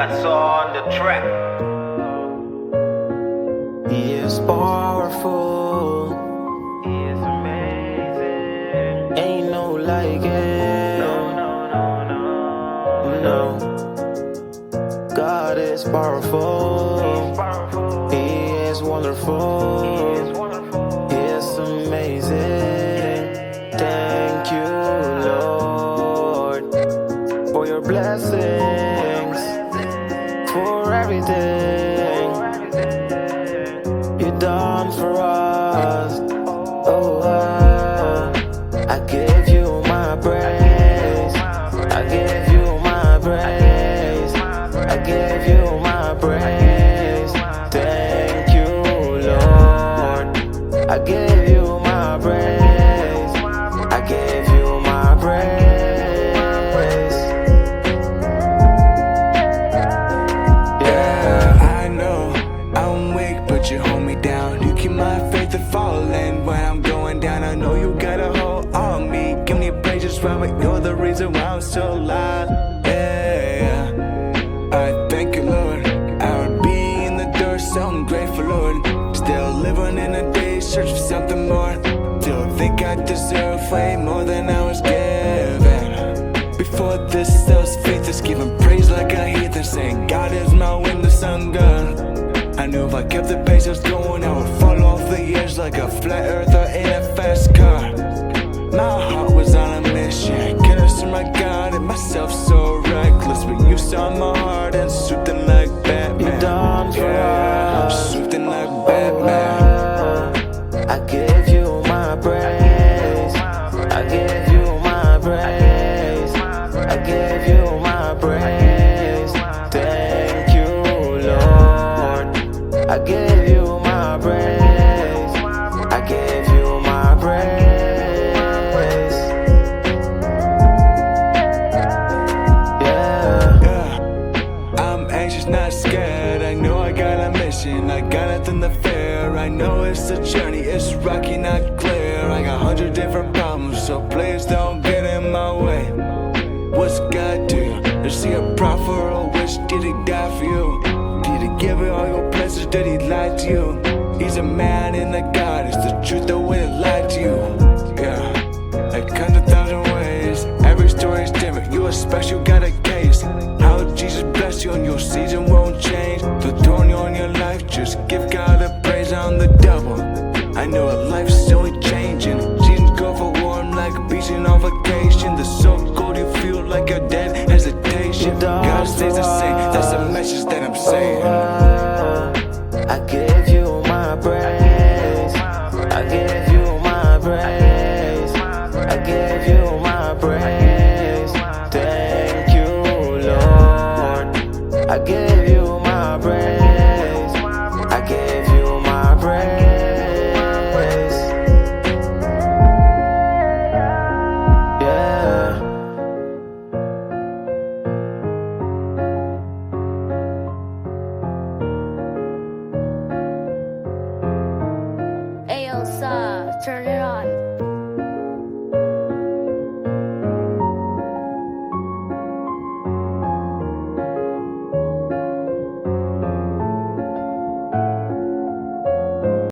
got on the track. He is powerful. He is amazing. Ain't no like it. No. God is powerful. He is wonderful. He is amazing. Thank you, Lord, for your blessings, for everything you done for us. Oh, I give you my praise. I give you my praise. I give you my praise. Thank you, Lord. I give you my praise. I give you my praise. Yeah, I know I'm weak, but you hold me down. You keep my faith from falling when I'm going down. I know you got a hold on me. Give me praises from it. You're the reason why I'm so alive. Yeah, I thank you, Lord. I would be in the dirt, so I'm grateful, Lord. Still living in the day, search for something more. Still think I deserve way more than I was given. Before this, I was faithless, giving praise like a heathen, saying God is my witness, I'm God. I knew if I kept the pace I was going, I would fall off the edge like a flat earther in a fast car. My heart was on a mission, couldn't see my God and myself so reckless, but you saw my heart and something like Batman. You done for us. Something like Batman. I give you my praise. I give you my praise. I give you my praise. Thank you, Lord. I give you my praise. I give you my praise. Yeah, I'm anxious, not scared. I know I got a mission, I got nothing to fear. I know it's a journey, it's rocky, not clear. I got 100 different problems, so please don't get in my way. What's God do? Is he a prophet or a witch? Did he die for you? Did he give you all your blessings? Did he lie to you? He's a man and a God, it's the truth that wouldn't lie to you. Yeah, it comes 1,000 ways, every story's different. You are special, got a case. How Jesus bless you and your season won't change. The thorn on your life, just give God a praise on the double. I know a life's only changing. Seasons go for warm like a beach on vacation. The so cold you feel like a dead hesitation. God stays the same, that's the message that I'm saying. I give you my praise. I give you my praise. I give you my praise. Thank you, Lord. I give you my praise. I give you my praise. Yeah. Ayo, turn it on.